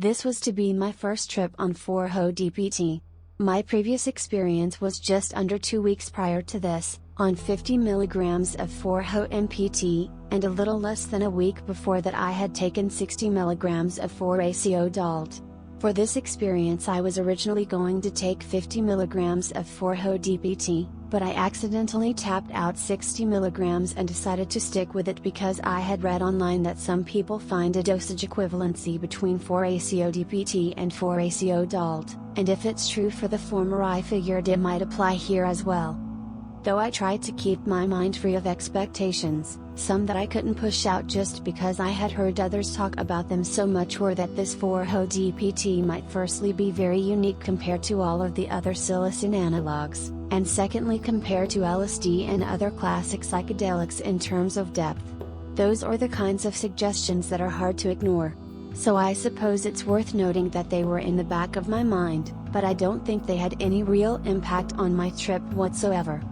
This was to be my first trip on 4-HO-DPT. My previous experience was just under 2 weeks prior to this, on 50 mg of 4-HO-MPT, and a little less than a week before that I had taken 60 mg of 4-ACO-DALT. For this experience I was originally going to take 50 mg of 4-HO-DPT, but I accidentally tapped out 60 mg and decided to stick with it because I had read online that some people find a dosage equivalency between 4-ACO-DPT and 4-ACO-DALT, and if it's true for the former I figured it might apply here as well. Though I tried to keep my mind free of expectations, some that I couldn't push out just because I had heard others talk about them so much were that this 4-HO-DPT might firstly be very unique compared to all of the other psilocin analogs, and secondly compared to LSD and other classic psychedelics in terms of depth. Those are the kinds of suggestions that are hard to ignore. So I suppose it's worth noting that they were in the back of my mind, but I don't think they had any real impact on my trip whatsoever.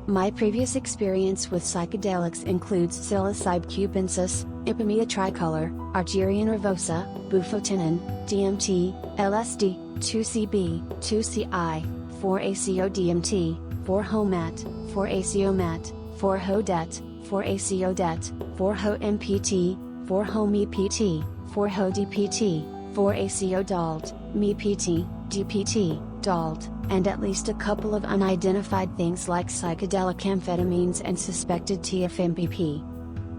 My previous experience with psychedelics includes psilocybe cubensis, Ipomoea tricolor, Argyrian ravosa, bufotenin, DMT, LSD, 2CB, 2CI, 4-ACO-DMT, 4-HO-MAT, 4-ACO-MAT, 4-HO-DET, 4-ACO-DET, 4-HO-MPT, 4-HO-MEPT, 4-HO-DPT, 4-ACO-DALT, MEPT, DPT, DALT, and at least a couple of unidentified things like psychedelic amphetamines and suspected TFMPP.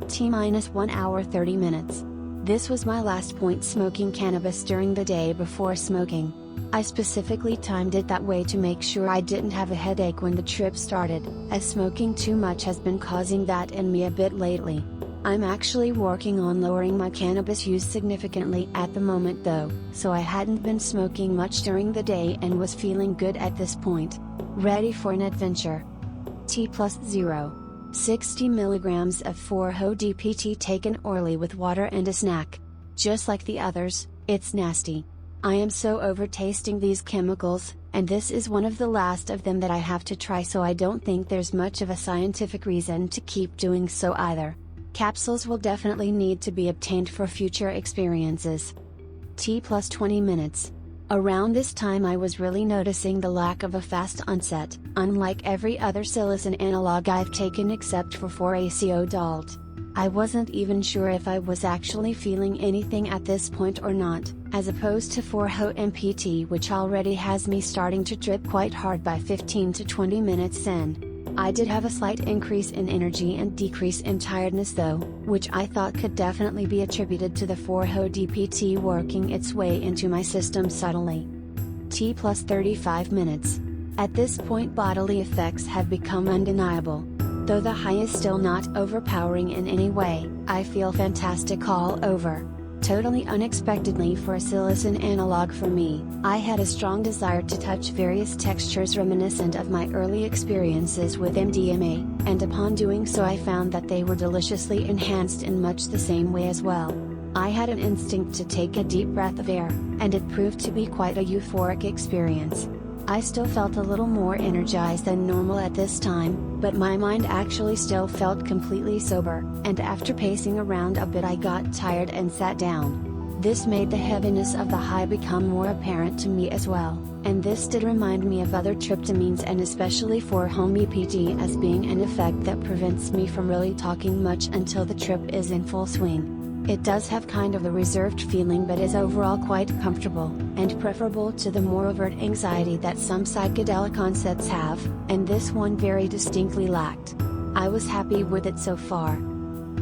T-1 hour 30 minutes. This was my last point smoking cannabis during the day before smoking. I specifically timed it that way to make sure I didn't have a headache when the trip started, as smoking too much has been causing that in me a bit lately. I'm actually working on lowering my cannabis use significantly at the moment though, so I hadn't been smoking much during the day and was feeling good at this point. Ready for an adventure. T+0. 60 mg of 4-HO-DPT taken orally with water and a snack. Just like the others, it's nasty. I am so over tasting these chemicals, and this is one of the last of them that I have to try, so I don't think there's much of a scientific reason to keep doing so either. Capsules will definitely need to be obtained for future experiences. T+20 minutes. Around this time I was really noticing the lack of a fast onset, unlike every other psilocin analog I've taken except for 4-ACO-DALT. I wasn't even sure if I was actually feeling anything at this point or not, as opposed to 4-HO-MPT, which already has me starting to trip quite hard by 15 to 20 minutes in. I did have a slight increase in energy and decrease in tiredness though, which I thought could definitely be attributed to the 4-HO-DPT working its way into my system subtly. T+35 minutes. At this point bodily effects have become undeniable. Though the high is still not overpowering in any way, I feel fantastic all over. Totally unexpectedly for a psilocin analog for me, I had a strong desire to touch various textures reminiscent of my early experiences with MDMA, and upon doing so I found that they were deliciously enhanced in much the same way as well. I had an instinct to take a deep breath of air, and it proved to be quite a euphoric experience. I still felt a little more energized than normal at this time, but my mind actually still felt completely sober, and after pacing around a bit I got tired and sat down. This made the heaviness of the high become more apparent to me as well, and this did remind me of other tryptamines and especially 4-HO-MEPT as being an effect that prevents me from really talking much until the trip is in full swing. It does have kind of a reserved feeling but is overall quite comfortable, and preferable to the more overt anxiety that some psychedelic onsets have, and this one very distinctly lacked. I was happy with it so far.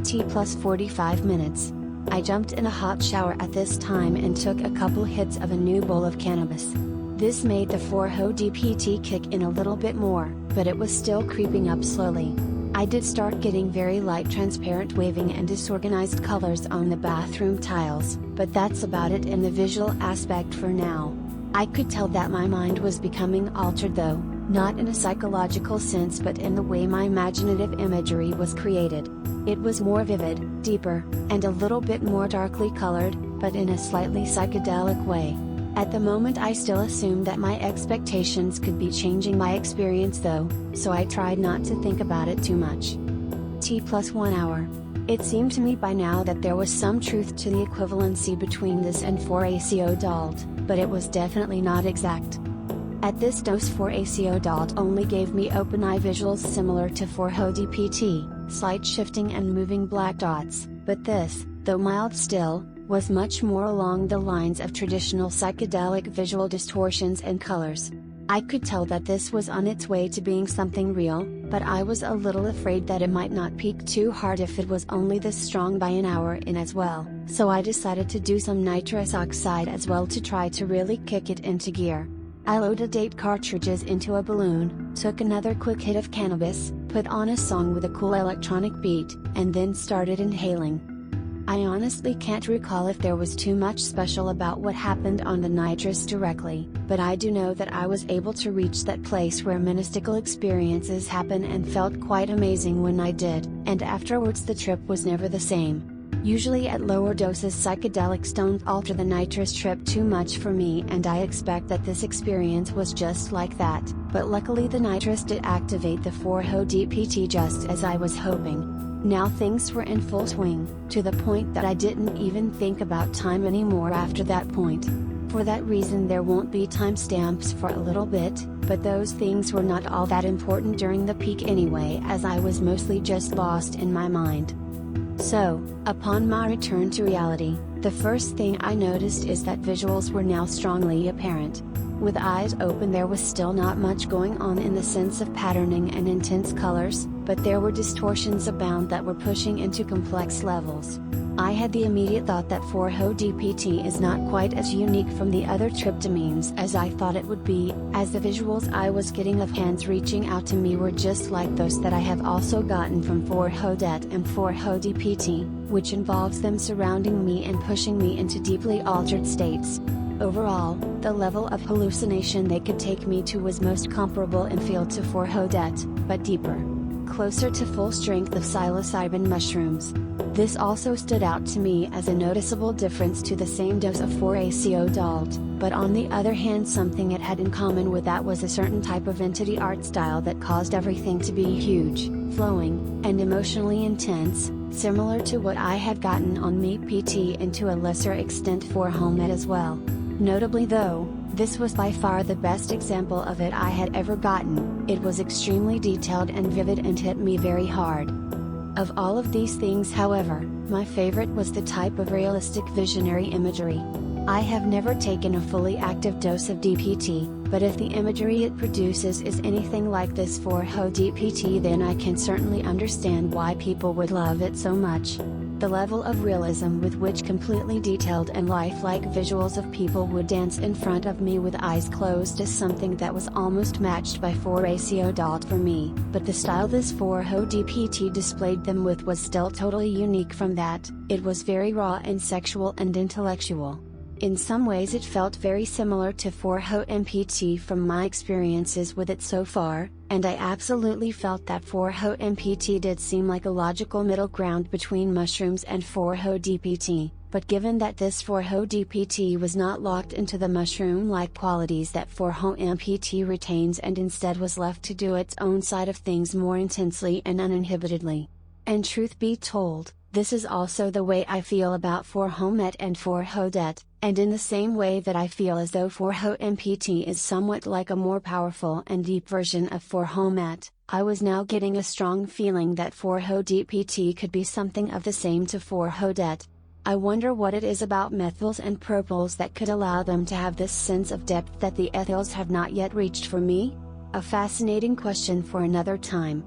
T+45 minutes. I jumped in a hot shower at this time and took a couple hits of a new bowl of cannabis. This made the 4-HO-DPT kick in a little bit more, but it was still creeping up slowly. I did start getting very light transparent waving and disorganized colors on the bathroom tiles, but that's about it in the visual aspect for now. I could tell that my mind was becoming altered though, not in a psychological sense but in the way my imaginative imagery was created. It was more vivid, deeper, and a little bit more darkly colored, but in a slightly psychedelic way. At the moment I still assumed that my expectations could be changing my experience though, so I tried not to think about it too much. T+1 hour. It seemed to me by now that there was some truth to the equivalency between this and 4-ACO-DALT, but it was definitely not exact. At this dose 4-ACO-DALT only gave me open-eye visuals similar to 4-HO-DPT, slight shifting and moving black dots, but this, though mild still, was much more along the lines of traditional psychedelic visual distortions and colors. I could tell that this was on its way to being something real, but I was a little afraid that it might not peak too hard if it was only this strong by an hour in as well, so I decided to do some nitrous oxide as well to try to really kick it into gear. I loaded 8 cartridges into a balloon, took another quick hit of cannabis, put on a song with a cool electronic beat, and then started inhaling. I honestly can't recall if there was too much special about what happened on the nitrous directly, but I do know that I was able to reach that place where mystical experiences happen and felt quite amazing when I did, and afterwards the trip was never the same. Usually at lower doses psychedelics don't alter the nitrous trip too much for me, and I expect that this experience was just like that, but luckily the nitrous did activate the 4-HO-DPT just as I was hoping. Now things were in full swing, to the point that I didn't even think about time anymore after that point. For that reason there won't be timestamps for a little bit, but those things were not all that important during the peak anyway, as I was mostly just lost in my mind. So, upon my return to reality, the first thing I noticed is that visuals were now strongly apparent. With eyes open there was still not much going on in the sense of patterning and intense colors, but there were distortions abound that were pushing into complex levels. I had the immediate thought that 4-HO-DPT is not quite as unique from the other tryptamines as I thought it would be, as the visuals I was getting of hands reaching out to me were just like those that I have also gotten from 4-HO-DET and 4-HO-DPT, which involves them surrounding me and pushing me into deeply altered states. Overall, the level of hallucination they could take me to was most comparable in feel to 4-HO-DET, but deeper. Closer to full strength of psilocybin mushrooms. This also stood out to me as a noticeable difference to the same dose of 4-ACO-DALT, but on the other hand something it had in common with that was a certain type of entity art style that caused everything to be huge, flowing, and emotionally intense, similar to what I had gotten on MePT and to a lesser extent 4-HOMET as well. Notably though, this was by far the best example of it I had ever gotten. It was extremely detailed and vivid and hit me very hard. Of all of these things however, my favorite was the type of realistic visionary imagery. I have never taken a fully active dose of DPT, but if the imagery it produces is anything like this 4-HO-DPT then I can certainly understand why people would love it so much. The level of realism with which completely detailed and lifelike visuals of people would dance in front of me with eyes closed is something that was almost matched by 4-ACO-DALT for me, but the style this 4-HO-DPT displayed them with was still totally unique from that. It was very raw and sexual and intellectual. In some ways it felt very similar to 4-HO-MPT from my experiences with it so far, and I absolutely felt that 4-HO-MPT did seem like a logical middle ground between mushrooms and 4-HO-DPT, but given that this 4-HO-DPT was not locked into the mushroom-like qualities that 4-HO-MPT retains and instead was left to do its own side of things more intensely and uninhibitedly. And truth be told, this is also the way I feel about 4-HOMET and 4-HO-DET, and in the same way that I feel as though 4-HO-MPT is somewhat like a more powerful and deep version of 4-HOMET, I was now getting a strong feeling that 4-HO-DPT could be something of the same to 4-HO-DET. I wonder what it is about methyls and propyls that could allow them to have this sense of depth that the ethyls have not yet reached for me? A fascinating question for another time.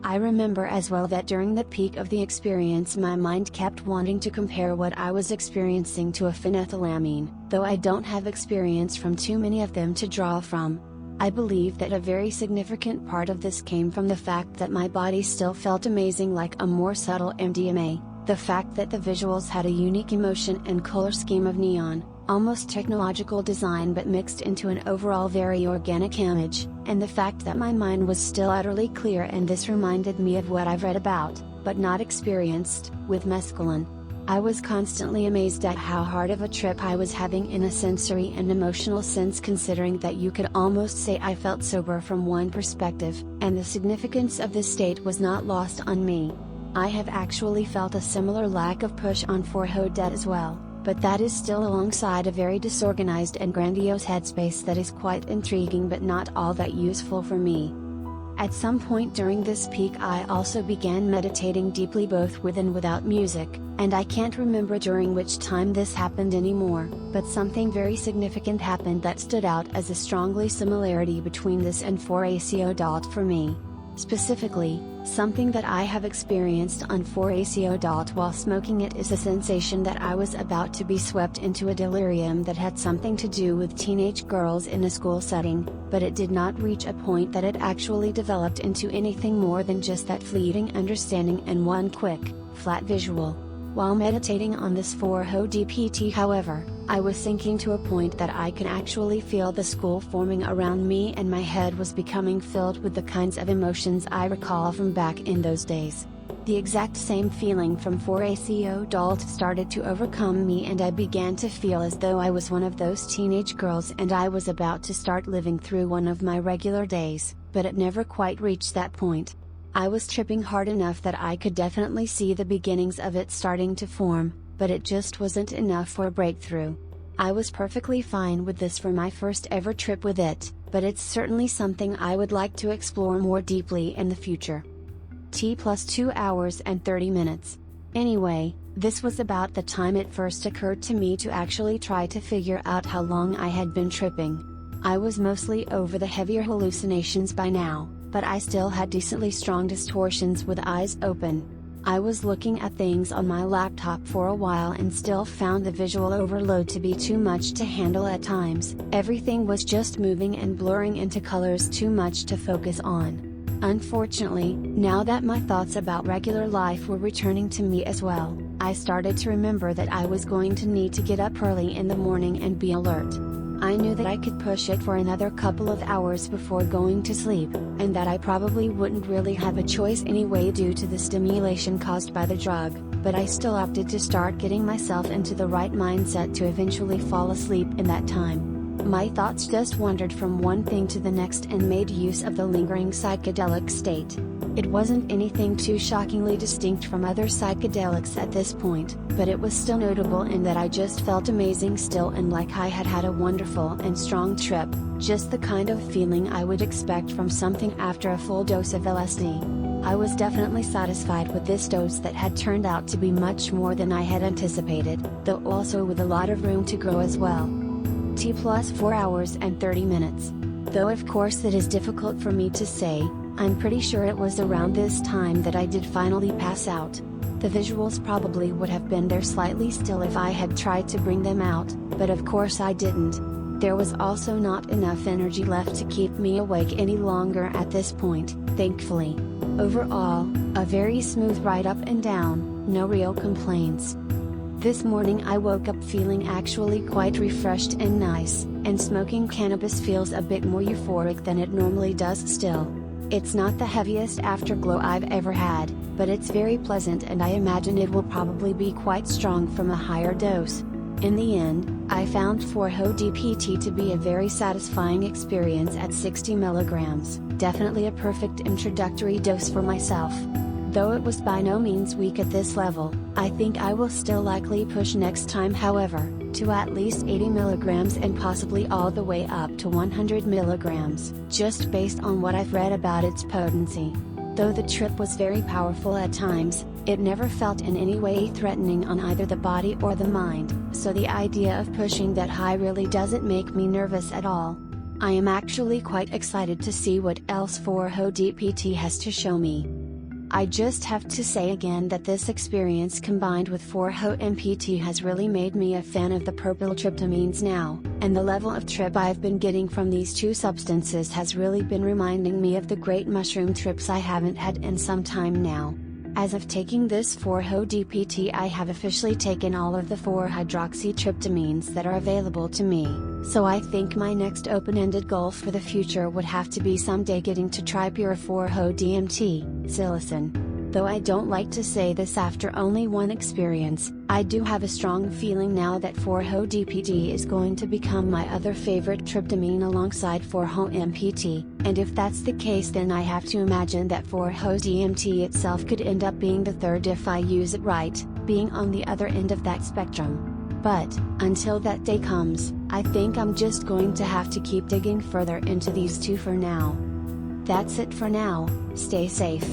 I remember as well that during the peak of the experience my mind kept wanting to compare what I was experiencing to a phenethylamine, though I don't have experience from too many of them to draw from. I believe that a very significant part of this came from the fact that my body still felt amazing like a more subtle MDMA, the fact that the visuals had a unique emotion and color scheme of neon, almost technological design but mixed into an overall very organic image, and the fact that my mind was still utterly clear, and this reminded me of what I've read about, but not experienced, with mescaline. I was constantly amazed at how hard of a trip I was having in a sensory and emotional sense, considering that you could almost say I felt sober from one perspective, and the significance of this state was not lost on me. I have actually felt a similar lack of push on 4-HO-DET as well, but that is still alongside a very disorganized and grandiose headspace that is quite intriguing but not all that useful for me. At some point during this peak I also began meditating deeply both with and without music, and I can't remember during which time this happened anymore, but something very significant happened that stood out as a strongly similarity between this and 4-ACO-DOT for me. Specifically, something that I have experienced on 4-ACO-DOT while smoking it is a sensation that I was about to be swept into a delirium that had something to do with teenage girls in a school setting, but it did not reach a point that it actually developed into anything more than just that fleeting understanding and one quick, flat visual. While meditating on this 4-HO-DPT however, I was sinking to a point that I could actually feel the school forming around me and my head was becoming filled with the kinds of emotions I recall from back in those days. The exact same feeling from 4-ACO-DOT started to overcome me and I began to feel as though I was one of those teenage girls and I was about to start living through one of my regular days, but it never quite reached that point. I was tripping hard enough that I could definitely see the beginnings of it starting to form, but it just wasn't enough for a breakthrough. I was perfectly fine with this for my first ever trip with it, but it's certainly something I would like to explore more deeply in the future. T+2 hours and 30 minutes. Anyway, this was about the time it first occurred to me to actually try to figure out how long I had been tripping. I was mostly over the heavier hallucinations by now, but I still had decently strong distortions with eyes open. I was looking at things on my laptop for a while and still found the visual overload to be too much to handle at times. Everything was just moving and blurring into colors too much to focus on. Unfortunately, now that my thoughts about regular life were returning to me as well, I started to remember that I was going to need to get up early in the morning and be alert. I knew that I could push it for another couple of hours before going to sleep, and that I probably wouldn't really have a choice anyway due to the stimulation caused by the drug, but I still opted to start getting myself into the right mindset to eventually fall asleep in that time. My thoughts just wandered from one thing to the next and made use of the lingering psychedelic state. It wasn't anything too shockingly distinct from other psychedelics at this point, but it was still notable in that I just felt amazing still and like I had had a wonderful and strong trip, just the kind of feeling I would expect from something after a full dose of LSD. I was definitely satisfied with this dose that had turned out to be much more than I had anticipated, though also with a lot of room to grow as well. T+4 hours and 30 minutes. Though of course it is difficult for me to say, I'm pretty sure it was around this time that I did finally pass out. The visuals probably would have been there slightly still if I had tried to bring them out, but of course I didn't. There was also not enough energy left to keep me awake any longer at this point, thankfully. Overall, a very smooth ride up and down, no real complaints. This morning I woke up feeling actually quite refreshed and nice, and smoking cannabis feels a bit more euphoric than it normally does still. It's not the heaviest afterglow I've ever had, but it's very pleasant and I imagine it will probably be quite strong from a higher dose. In the end, I found 4-HO-DPT to be a very satisfying experience at 60 mg, definitely a perfect introductory dose for myself. Though it was by no means weak at this level, I think I will still likely push next time however, to at least 80 mg and possibly all the way up to 100 mg, just based on what I've read about its potency. Though the trip was very powerful at times, it never felt in any way threatening on either the body or the mind, so the idea of pushing that high really doesn't make me nervous at all. I am actually quite excited to see what else 4-HO-DPT has to show me. I just have to say again that this experience combined with 4-HO-MPT has really made me a fan of the propyltryptamines now, and the level of trip I've been getting from these two substances has really been reminding me of the great mushroom trips I haven't had in some time now. As of taking this 4-HO-DPT I have officially taken all of the 4-hydroxytryptamines that are available to me, so I think my next open-ended goal for the future would have to be someday getting to try pure 4-HO-DMT, psilocin. Though I don't like to say this after only one experience, I do have a strong feeling now that 4-HO-DPT is going to become my other favorite tryptamine alongside 4-HO-MPT, and if that's the case then I have to imagine that 4-HO-DMT itself could end up being the third if I use it right, being on the other end of that spectrum. But, until that day comes, I think I'm just going to have to keep digging further into these two for now. That's it for now, stay safe.